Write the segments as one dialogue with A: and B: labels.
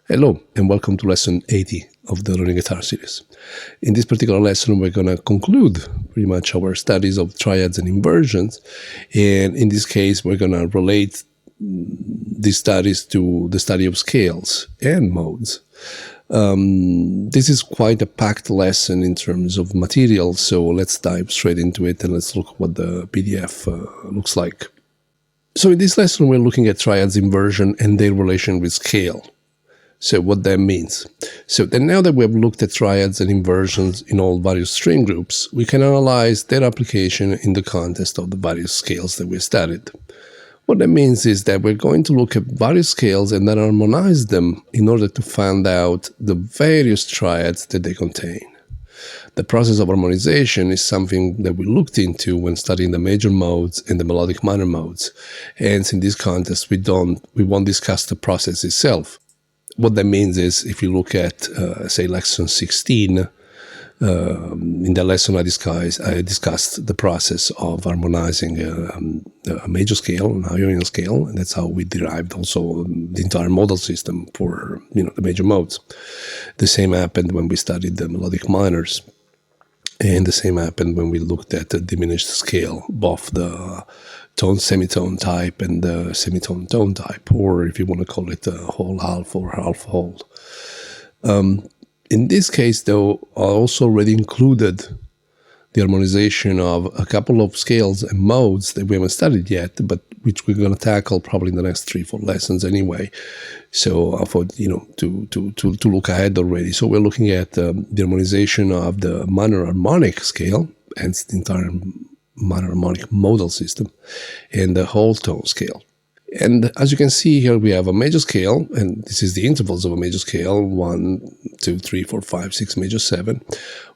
A: Hello and welcome to lesson 80 of the Learning Guitar series. In this particular lesson we're going to conclude pretty much our studies of triads and inversions, and in this case we're going to relate these studies to the study of scales and modes. This is quite a packed lesson in terms of material, so let's dive straight into it and let's look what the PDF looks like. So in this lesson we're looking at triads, inversion and their relation with scale. So what that means. So then now that we have looked at triads and inversions in all various string groups, we can analyze their application in the context of the various scales that we studied. What that means is that we're going to look at various scales and then harmonize them in order to find out the various triads that they contain. The process of harmonization is something that we looked into when studying the major modes and the melodic minor modes. Hence, in this context, we won't discuss the process itself. What that means is, if you look at, say, lesson 16, in that lesson I discussed the process of harmonizing a major scale, an Ionian scale, and that's how we derived also the entire modal system for the major modes. The same happened when we studied the melodic minors, and the same happened when we looked at the diminished scale, both the tone-semitone type and the semitone-tone type, or if you want to call it whole-half or half-whole. In this case, though, I also already included the harmonization of a couple of scales and modes that we haven't studied yet, but which we're going to tackle probably in the next 3-4 lessons anyway. So I thought, to look ahead already. So we're looking at the harmonization of the minor harmonic scale, hence the entire minor harmonic modal system, and the whole tone scale. And as you can see here, we have a major scale, and this is the intervals of a major scale, 1, 2, 3, 4, 5, 6, major 7.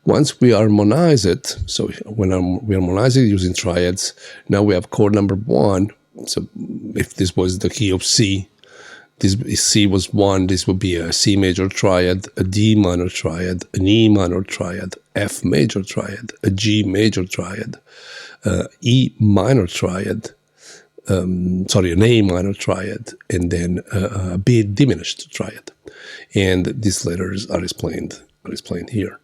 A: Once we harmonize it, so when we harmonize it using triads, now we have chord number 1. So if this was the key of C, if C was 1, this would be a C major triad, a D minor triad, an E minor triad, F major triad, a G major triad, E minor triad, an A minor triad, and then a B diminished triad. And these letters are explained here.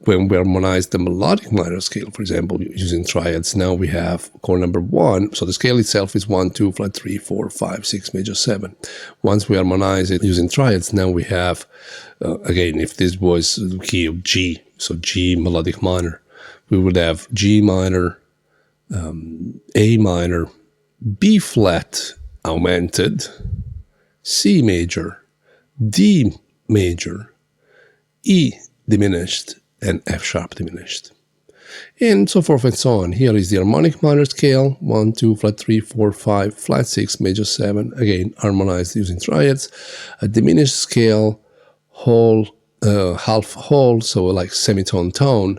A: When we harmonize the melodic minor scale, for example, using triads, now we have chord number 1. So the scale itself is 1, 2, flat 3, 4, 5, 6, major 7. Once we harmonize it using triads, now we have, again, if this was the key of G, so G melodic minor, we would have G minor, A minor, B flat augmented, C major, D major, E diminished, and F sharp diminished. And so forth and so on. Here is the harmonic minor scale, 1, 2, flat 3, 4, 5, flat 6, major 7, again harmonized using triads. A diminished scale, whole, half whole, so like semitone tone,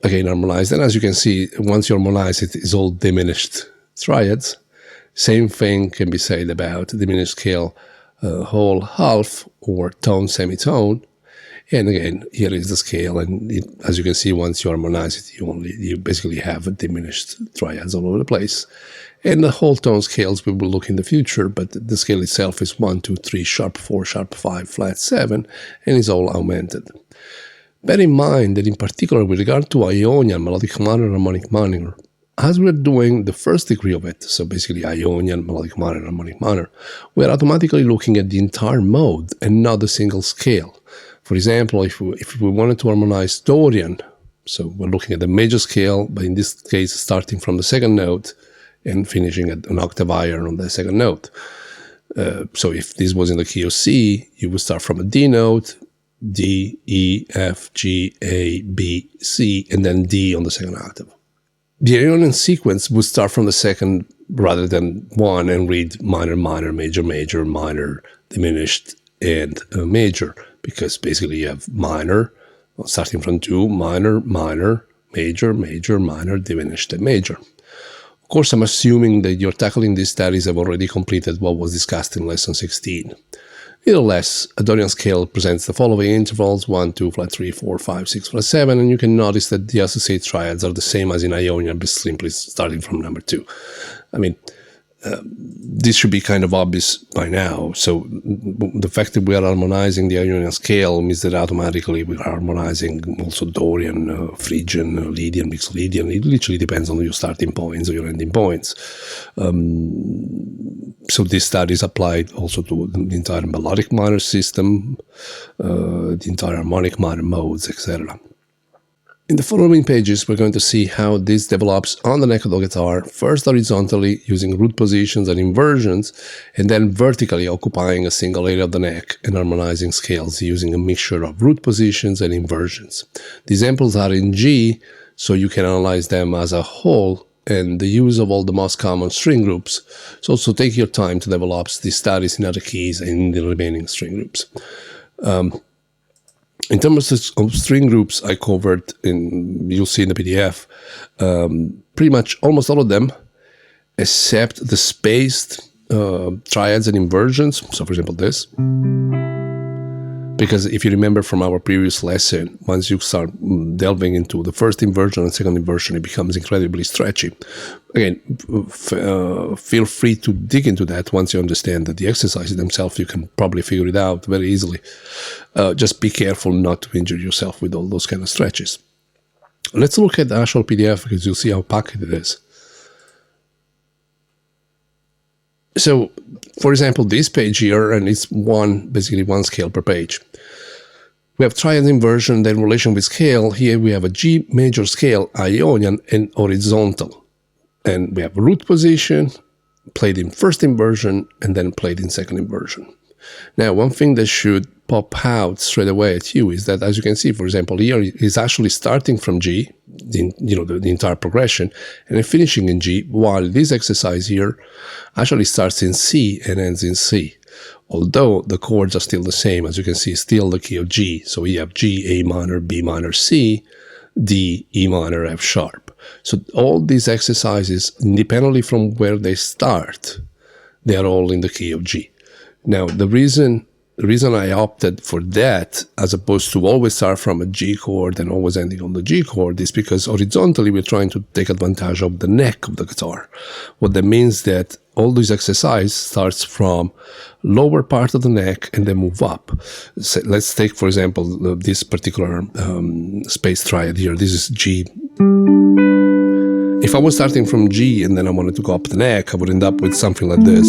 A: again harmonized. And as you can see, once you harmonize it, it's all diminished triads. Same thing can be said about diminished scale, whole half or tone semitone. And again, here is the scale, and as you can see, once you harmonize it, you basically have diminished triads all over the place. And the whole tone scales we will look in the future, but the scale itself is 1, 2, 3, sharp 4, sharp 5, flat 7, and is all augmented. Bear in mind that in particular with regard to Ionian, melodic minor, harmonic minor, as we're doing the first degree of it, so basically Ionian, melodic minor, harmonic minor, we're automatically looking at the entire mode and not a single scale. For example, if we wanted to harmonize Dorian, so we're looking at the major scale, but in this case starting from the second note and finishing at an octave higher on the second note. So if this was in the key of C, you would start from a D note, D, E, F, G, A, B, C, and then D on the second octave. The Ionian sequence would start from the second rather than 1 and read minor, minor, major, major, minor, diminished, and major, because basically you have minor, starting from 2, minor, minor, major, major, minor, diminished, and major. Of course, I'm assuming that you're tackling these studies have already completed what was discussed in lesson 16. Nevertheless, a Dorian scale presents the following intervals, 1, 2, flat 3, 4, 5, 6, flat 7, and you can notice that the associated triads are the same as in Ionian, but simply starting from number 2. I mean, This should be kind of obvious by now. So the fact that we are harmonizing the Ionian scale means that automatically we are harmonizing also Dorian, Phrygian, Lydian, mixed Lydian. It literally depends on your starting points or your ending points. So this study is applied also to the entire melodic minor system, the entire harmonic minor modes, etc. In the following pages, we're going to see how this develops on the neck of the guitar, first horizontally using root positions and inversions, and then vertically occupying a single area of the neck and harmonizing scales using a mixture of root positions and inversions. The examples are in G, so you can analyze them as a whole, and the use of all the most common string groups. So also take your time to develop these studies in other keys and in the remaining string groups. In terms of string groups, I covered, you'll see in the PDF, pretty much almost all of them, except the spaced triads and inversions. So for example, this. Because if you remember from our previous lesson, once you start delving into the first inversion and second inversion, it becomes incredibly stretchy. Again, feel free to dig into that once you understand that the exercises themselves, you can probably figure it out very easily. Just be careful not to injure yourself with all those kind of stretches. Let's look at the actual PDF because you'll see how packed it is. So, for example, this page here, and it's basically one scale per page. We have triad inversion, then relation with scale. Here we have a G major scale, Ionian, and horizontal. And we have root position, played in first inversion, and then played in second inversion. Now, one thing that should pop out straight away at you is that, as you can see, for example, here is actually starting from G, the entire progression, and then finishing in G, while this exercise here actually starts in C and ends in C. Although the chords are still the same, as you can see, still the key of G. So we have G, A minor, B minor, C, D, E minor, F sharp. So all these exercises, independently from where they start, they are all in the key of G. Now, the reason I opted for that, as opposed to always start from a G chord and always ending on the G chord, is because horizontally we're trying to take advantage of the neck of the guitar. What that means that all these exercise starts from lower part of the neck and then move up. So let's take, for example, this particular space triad here. This is G. If I was starting from G and then I wanted to go up the neck, I would end up with something like this.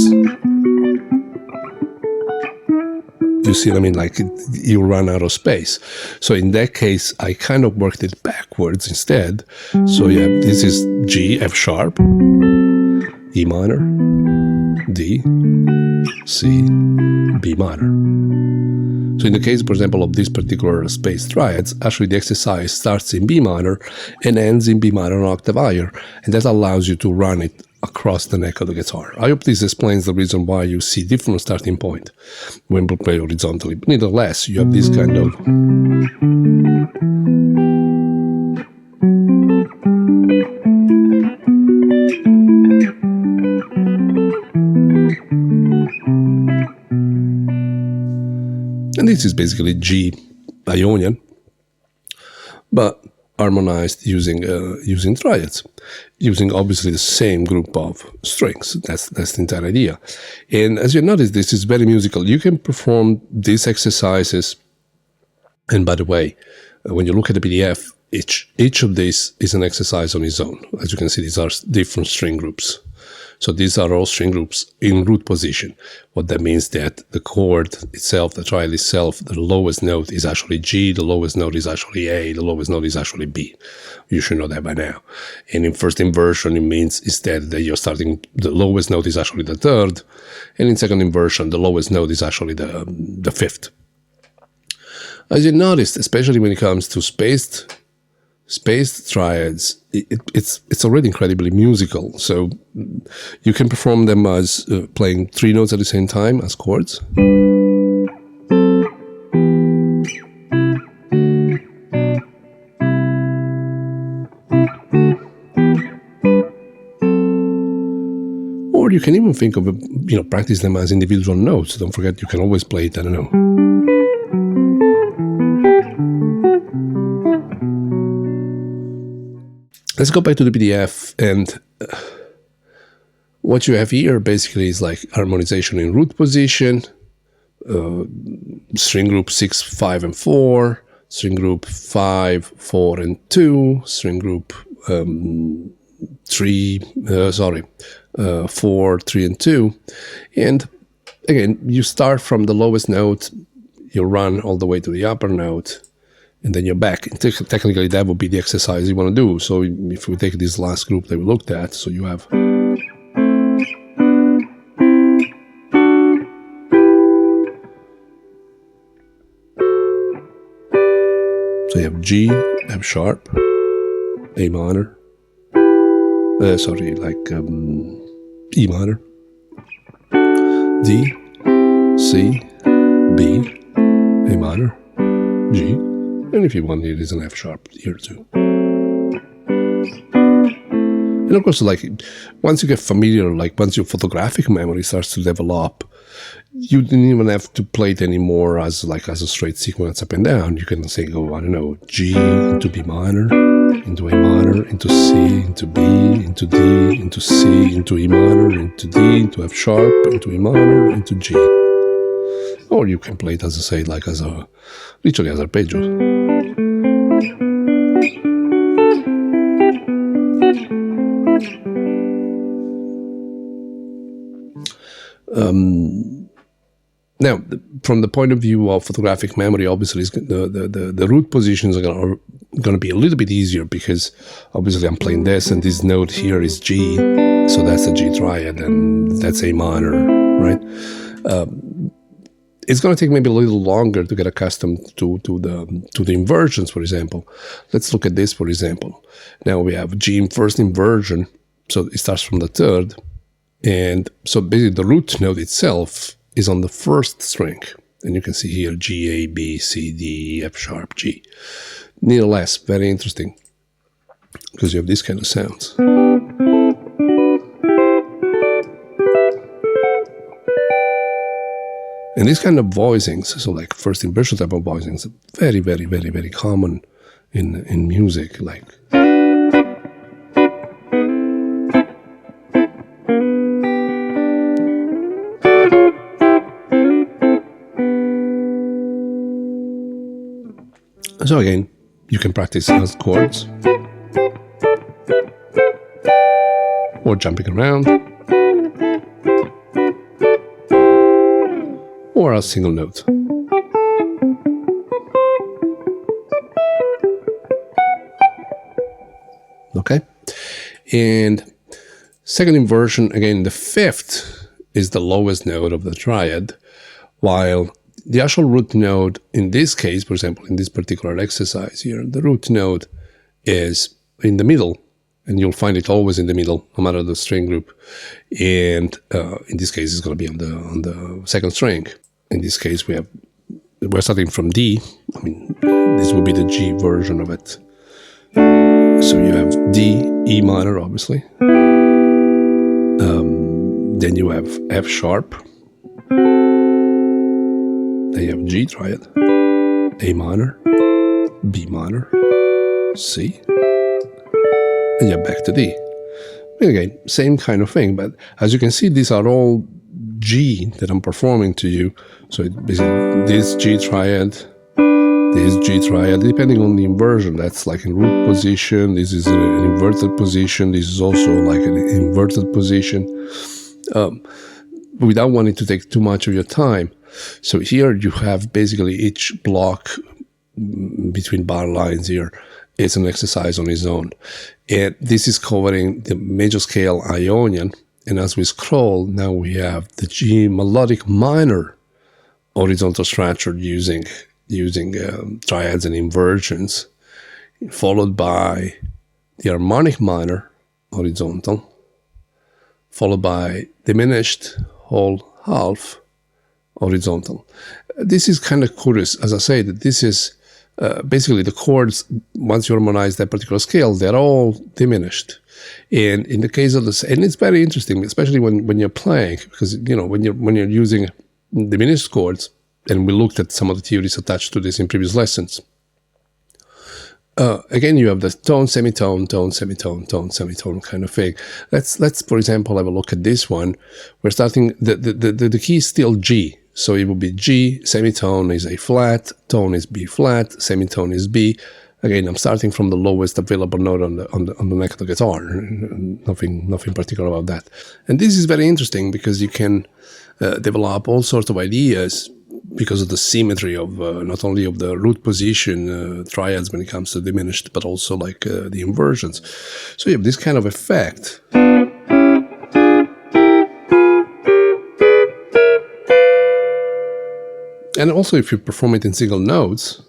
A: You see what I mean? Like you run out of space. So in that case, I kind of worked it backwards instead. So yeah, this is G, F sharp, E minor, D, C, B minor. So in the case, for example, of this particular space triads, actually the exercise starts in B minor and ends in B minor an octave higher, and that allows you to run it across the neck of the guitar. I hope this explains the reason why you see different starting point when we play horizontally. But nevertheless, you have this kind of and this is basically G Ionian, but harmonized using triads, using obviously the same group of strings. That's the entire idea. And as you notice, this is very musical. You can perform these exercises. And by the way, when you look at the PDF, each of these is an exercise on its own. As you can see, these are different string groups. So these are all string groups in root position. What that means that the chord itself, the triad itself, the lowest note is actually G, the lowest note is actually A, the lowest note is actually B. You should know that by now. And in first inversion, it means instead that you're starting, the lowest note is actually the third, and in second inversion, the lowest note is actually the fifth. As you noticed, especially when it comes to spaced triads, it's already incredibly musical. So you can perform them as playing three notes at the same time as chords. Or you can even think of, practice them as individual notes. Don't forget, you can always play it, I don't know. Let's go back to the PDF, and What you have here basically is like harmonization in root position, string group 6, 5, and 4, string group 5, 4, and 2, string group 4, 3, and 2. And again, you start from the lowest note, you run all the way to the upper note, and then you're back. Technically, that would be the exercise you want to do. So if we take this last group that we looked at, so you have... So you have G, F sharp, A minor, E minor, D, C, B, A minor, G, and if you want, it is an F sharp here too. And of course, like, once you get familiar, like once your photographic memory starts to develop, you don't even have to play it anymore as a straight sequence up and down. You can say, go, I don't know, G into B minor, into A minor, into C, into B, into D, into C, into E minor, into D, into F sharp, into E minor, into G. Or you can play it, as I say, like literally as arpeggios. Now, from the point of view of photographic memory, obviously the root positions are going to be a little bit easier because obviously I'm playing this and this note here is G, so that's a G triad and that's A minor, right? It's going to take maybe a little longer to get accustomed to the inversions, for example. Let's look at this, for example. Now we have G in first inversion, so it starts from the third, and so basically the root note itself is on the first string. And you can see here G, A, B, C, D, F sharp, G. Nevertheless, very interesting, because you have these kind of sounds. And these kind of voicings, so like first inversion type of voicings, very, very, very, very common in music, like... So again, you can practice as chords, or jumping around, or a single note. Okay? And second inversion, again, the fifth is the lowest note of the triad, while the actual root note, in this case, for example, in this particular exercise here, the root note is in the middle, and you'll find it always in the middle, no matter the string group. And in this case, it's going to be on the second string. In this case, we're starting from D. I mean, this will be the G version of it. So you have D, E minor, obviously. Then you have F sharp. Then you have G triad, A minor, B minor, C, and you're back to D. And again, same kind of thing, but as you can see, these are all G that I'm performing to you. So it basically, this G triad, depending on the inversion, that's like in root position, this is an inverted position, this is also like an inverted position, without wanting to take too much of your time. So here you have basically each block between bar lines here is an exercise on its own. And this is covering the major scale Ionian. And as we scroll, now we have the G melodic minor horizontal structure using triads and inversions, followed by the harmonic minor horizontal, followed by diminished whole half horizontal. This is kind of curious, as I say, that this is basically the chords, once you harmonize that particular scale, they're all diminished. And in the case of this, and it's very interesting, especially when you're playing, because when you're using diminished chords, and we looked at some of the theories attached to this in previous lessons. again, you have the tone, semitone, tone, semitone, tone, semitone kind of thing. Let's for example have a look at this one. We're starting the key is still G, so it will be G, semitone is A flat, tone is B flat, semitone is B. Again, I'm starting from the lowest available note on the neck of the guitar. Nothing particular about that. And this is very interesting because you can develop all sorts of ideas because of the symmetry of not only of the root position triads when it comes to diminished, but also like the inversions. So you have this kind of effect. And also if you perform it in single notes,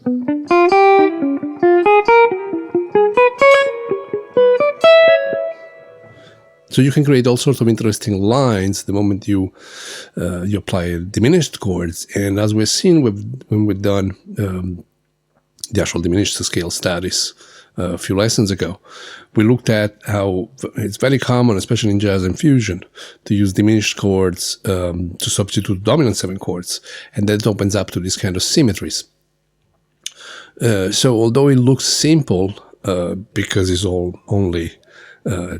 A: so you can create all sorts of interesting lines the moment you apply diminished chords. And as we've seen when we've done the actual diminished scale studies a few lessons ago, we looked at how it's very common, especially in jazz and fusion, to use diminished chords to substitute dominant 7 chords. And that opens up to these kind of symmetries. So although it looks simple, because it's all only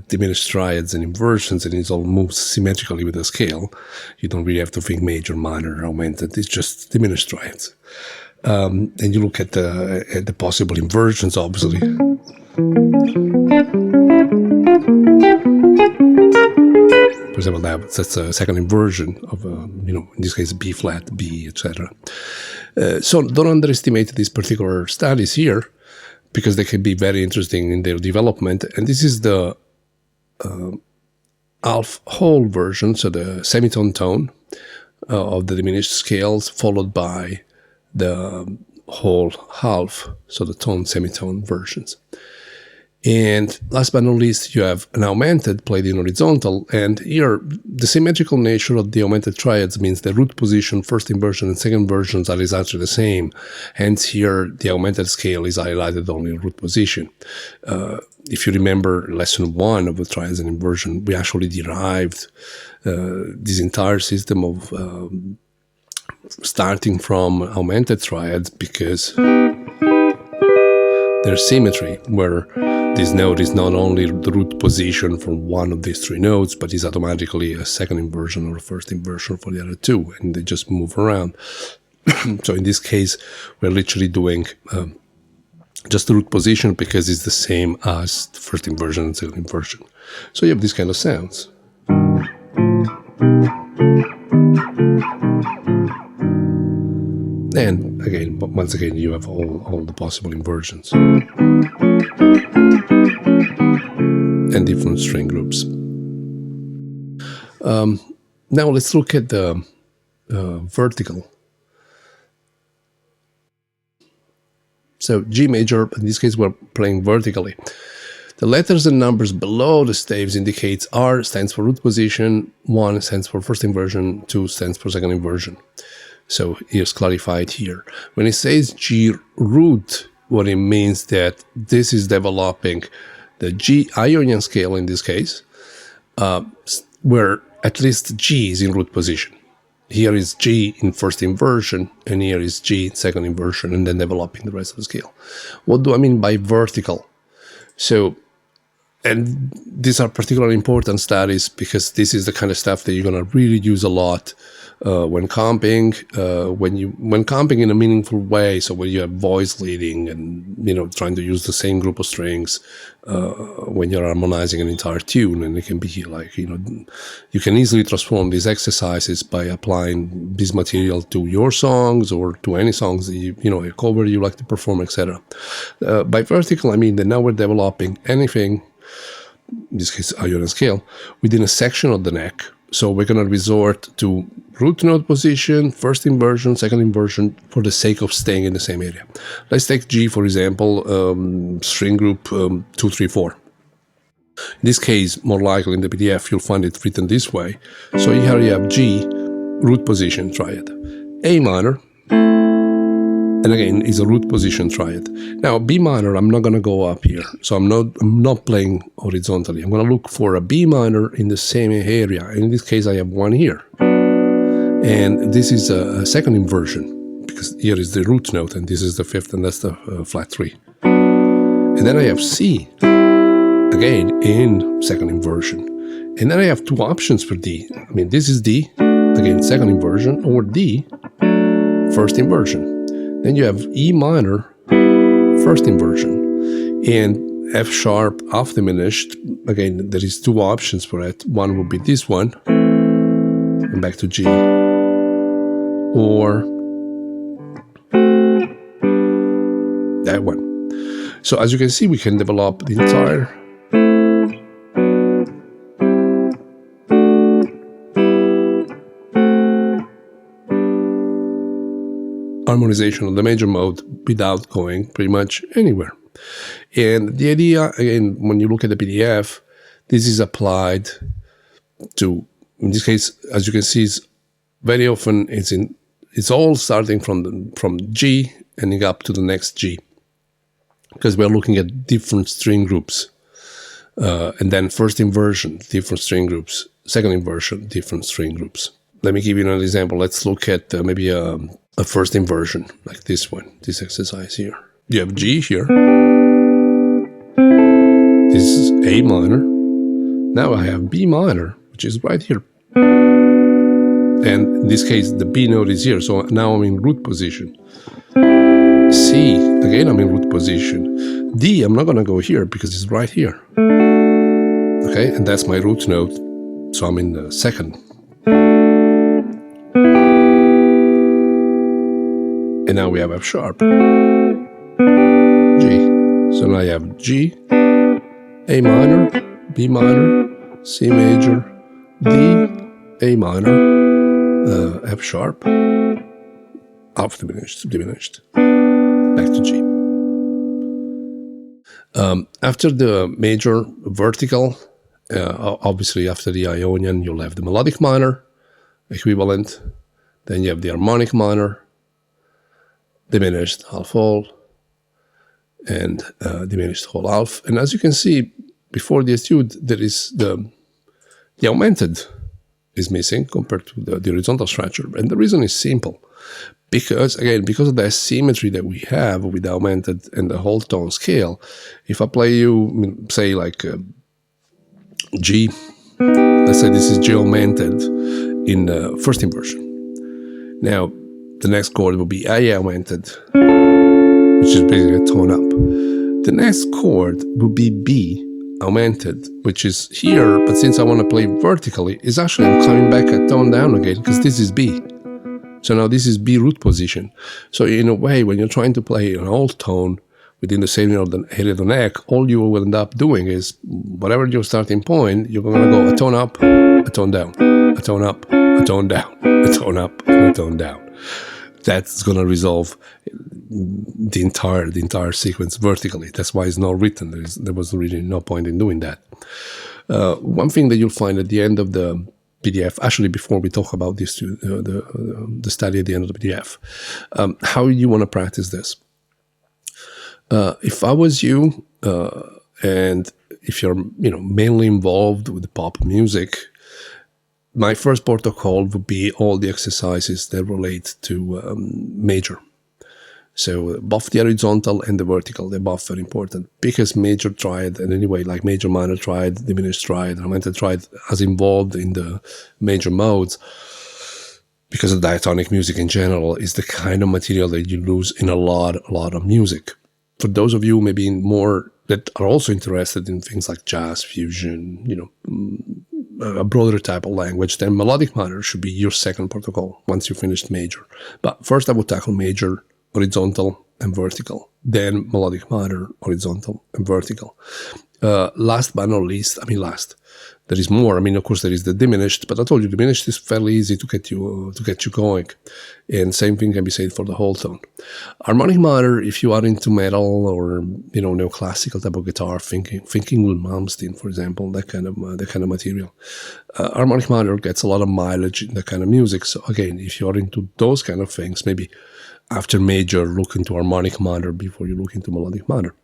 A: diminished triads and inversions, and it all moves symmetrically with the scale, you don't really have to think major, minor, augmented. It's just diminished triads. And you look at the possible inversions, obviously. For example, that's a second inversion of, in this case, B flat, B, etc. So don't underestimate these particular studies here, because they can be very interesting in their development. And this is the half whole version, so the semitone tone of the diminished scales, followed by the whole half, so the tone semitone versions. And last but not least, you have an augmented played in horizontal, and here the symmetrical nature of the augmented triads means the root position, first inversion and second versions are exactly the same. Hence here the augmented scale is highlighted only in root position. If you remember lesson 1 of the triads and inversion, we actually derived this entire system of starting from augmented triads because there's symmetry where this note is not only the root position for one of these 3 notes, but is automatically a second inversion or a first inversion for the other 2, and they just move around. So in this case, we're literally doing just the root position because it's the same as the first inversion and second inversion. So you have these kind of sounds. And again, once again, you have all the possible inversions and different string groups. Now let's look at the vertical. So G major, in this case, we're playing vertically. The letters and numbers below the staves indicates R stands for root position, 1 stands for first inversion, 2 stands for second inversion. So here's clarified here. When it says G root, what it means that this is developing the G Ionian scale in this case, where at least G is in root position. Here is G in first inversion, and here is G in second inversion, and then developing the rest of the scale. What do I mean by vertical? So, and these are particularly important studies because this is the kind of stuff that you're going to really use a lot when comping, when comping in a meaningful way. So when you have voice leading and trying to use the same group of strings when you're harmonizing an entire tune, and it can be like you can easily transform these exercises by applying this material to your songs or to any songs that a cover you like to perform, etc. By vertical, I mean that now we're developing anything, in this case Ionian scale, within a section of the neck. So we're going to resort to root note position, first inversion, second inversion, for the sake of staying in the same area. Let's take G, for example, string group 2, 3, 4. In this case, more likely in the PDF, you'll find it written this way. So here you have G, root position triad. A minor, and again, is a root position triad. Now, B minor, I'm not going to go up here. So I'm not playing horizontally. I'm going to look for a B minor in the same area. And in this case, I have one here. And this is a second inversion, because here is the root note, and this is the fifth, and that's the flat 3. And then I have C, again, in second inversion. And then I have two options for D. I mean, this is D, again, second inversion, or D, first inversion. Then you have E minor, first inversion. And F sharp half diminished, again, there is two options for it. One would be this one, and back to G, or that one. So as you can see, we can develop the entire harmonization of the major mode without going pretty much anywhere. And the idea, again, when you look at the PDF, this is applied to, in this case, as you can see, it's very often it's all starting from G ending up to the next G, because we're looking at different string groups. And then first inversion, different string groups. Second inversion, different string groups. Let me give you an example. Let's look at maybe a first inversion, like this one, this exercise here. You have G here. This is A minor. Now I have B minor, which is right here. And in this case, the B note is here, so now I'm in root position. C, again, I'm in root position. D, I'm not going to go here because it's right here. Okay, and that's my root note, so I'm in the second. And now we have F sharp, G. So now I have G, A minor, B minor, C major, D, A minor, F sharp, half diminished, back to G. After the major vertical, obviously after the Ionian, you'll have the melodic minor equivalent. Then you have the harmonic minor, diminished half whole, and diminished whole half. And as you can see, before the etude, there is the augmented is missing compared to the horizontal structure. And the reason is simple. Because, again, because of the asymmetry that we have with the augmented and the whole tone scale, if I play you, say, like G, let's say this is G augmented in first inversion. Now, the next chord will be A augmented, which is basically a tone up. The next chord will be B augmented, which is here, but since I want to play vertically, it's actually I'm coming back a tone down again, because this is B. So now this is B root position. So in a way, when you're trying to play an old tone within the same area of the neck, all you will end up doing is, whatever your starting point, you're going to go a tone up, a tone down, a tone up, a tone down, a tone up, and a tone down. That's going to resolve the entire sequence vertically. That's why it's not written. There was really no point in doing that. One thing that you'll find at the end of the PDF, actually before we talk about this, the study at the end of the PDF, how you want to practice this. If I was you, and if you're mainly involved with the pop music, my first protocol would be all the exercises that relate to major. So both the horizontal and the vertical, they're both very important, because major triad, and anyway, like major minor triad, diminished triad, augmented triad, as involved in the major modes, because of diatonic music in general, is the kind of material that you lose in a lot of music. For those of you maybe more that are also interested in things like jazz, fusion, a broader type of language, then melodic minor should be your second protocol once you finished major. But first I would tackle major, horizontal, and vertical. Then melodic minor, horizontal, and vertical. Last but not least, there is more. Of course, there is the diminished, but I told you diminished is fairly easy to get you going. And same thing can be said for the whole tone. Harmonic minor, if you are into metal or neoclassical type of guitar, thinking Will Malmsteen, for example, that kind of material. Harmonic minor gets a lot of mileage in that kind of music. So again, if you are into those kind of things, maybe after major, look into harmonic minor before you look into melodic minor.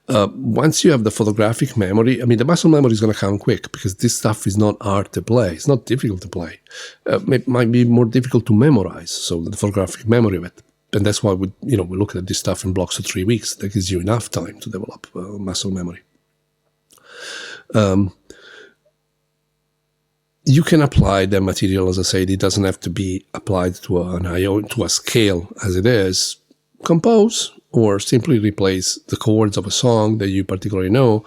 A: Once you have the photographic memory, the muscle memory is going to come quick, because this stuff is not hard to play. It's not difficult to play. It might be more difficult to memorize, so the photographic memory of it. And that's why we look at this stuff in blocks of 3 weeks. That gives you enough time to develop muscle memory. You can apply the material, as I said. It doesn't have to be applied to a scale as it is. Compose or simply replace the chords of a song that you particularly know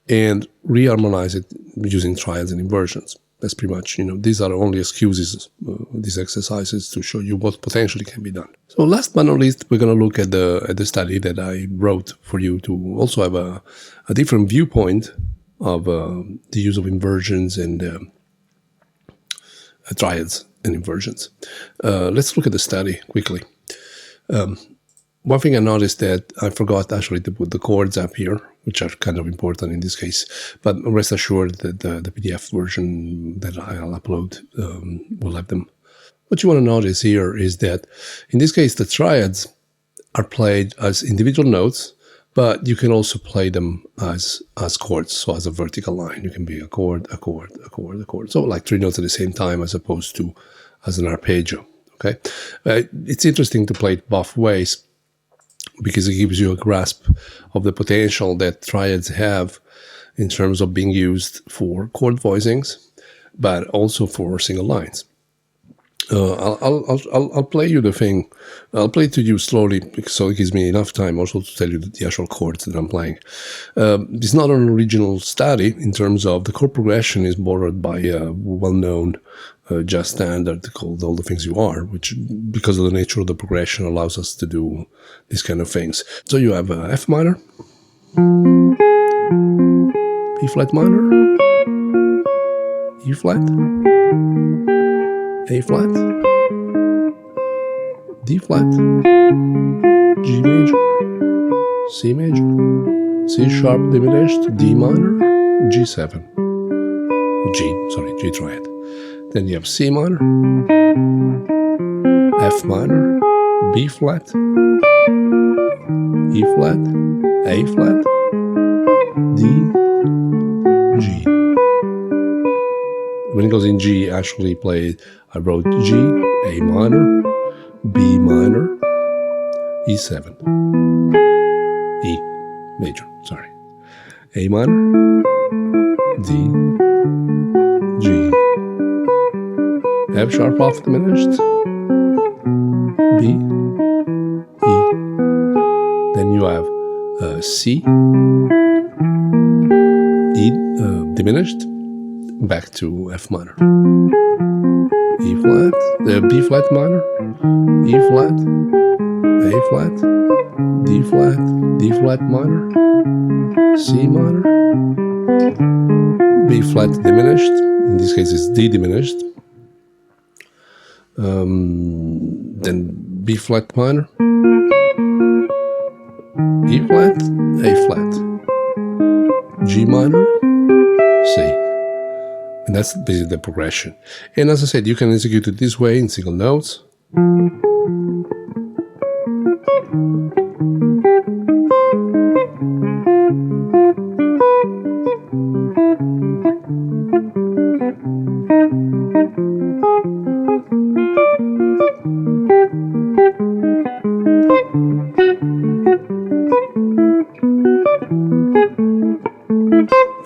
A: and reharmonize it using triads and inversions. That's pretty much, these are only excuses, these exercises, to show you what potentially can be done. So last but not least, we're going to look at the study that I wrote for you to also have a different viewpoint of the use of inversions and triads and inversions. Let's look at the study quickly. One thing I noticed that I forgot actually to put the chords up here, which are kind of important in this case, but rest assured that the PDF version that I'll upload will have them. What you want to notice here is that in this case the triads are played as individual notes, but you can also play them as chords, so as a vertical line. You can be a chord, a chord, a chord, a chord. So like 3 notes at the same time as opposed to as an arpeggio. Okay, it's interesting to play it both ways, because it gives you a grasp of the potential that triads have in terms of being used for chord voicings, but also for single lines. I'll play you the thing. I'll play it to you slowly, so it gives me enough time also to tell you the actual chords that I'm playing. It's not an original study in terms of the chord progression is borrowed by a well-known jazz standard called All the Things You Are, which, because of the nature of the progression, allows us to do these kind of things. So you have F minor, B flat minor, E flat, A flat, D flat, G major, C major, C sharp diminished, D minor, G7, G triad. Then you have C minor, F minor, B flat, E flat, A flat, D, G. When it goes in G, actually I wrote G, A minor, B minor, E7, E major, A minor, D, G, F sharp off diminished, B, E. Then you have C, E diminished, back to F minor, E flat, B flat minor, E flat, A flat, D flat minor, C minor, B flat diminished, in this case it's D diminished, then B flat minor, E flat, A flat, G minor, C. And that's basically the progression. And as I said, you can execute it this way in single notes.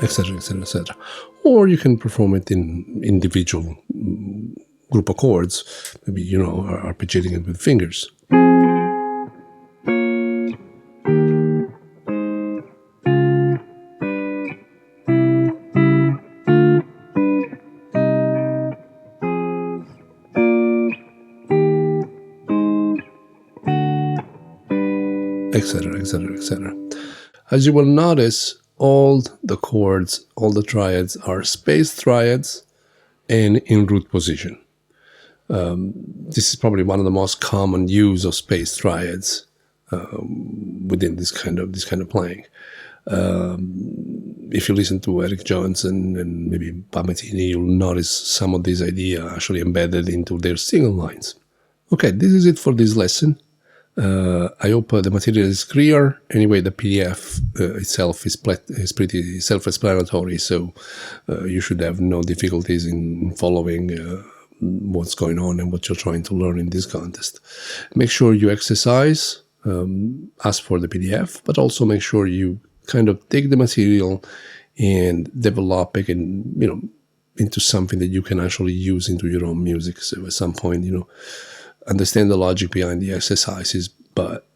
A: Etc., etc., etc. Or you can perform it in individual group of chords, maybe, arpeggiating it with fingers. Etc., etc., etc. As you will notice, all the chords, all the triads are spaced triads and in root position. This is probably one of the most common use of spaced triads within this kind of playing. If you listen to Eric Johnson and maybe Pamatini, you'll notice some of this idea actually embedded into their single lines. Okay, this is it for this lesson. I hope the material is clear. Anyway, the PDF itself is pretty self-explanatory, so you should have no difficulties in following what's going on and what you're trying to learn in this contest. Make sure you exercise, ask for the PDF, but also make sure you kind of take the material and develop it and, into something that you can actually use into your own music. So at some point, understand the logic behind the exercises, but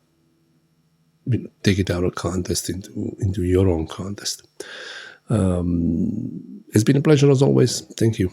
A: take it out of contest into your own contest. It's been a pleasure as always. Thank you.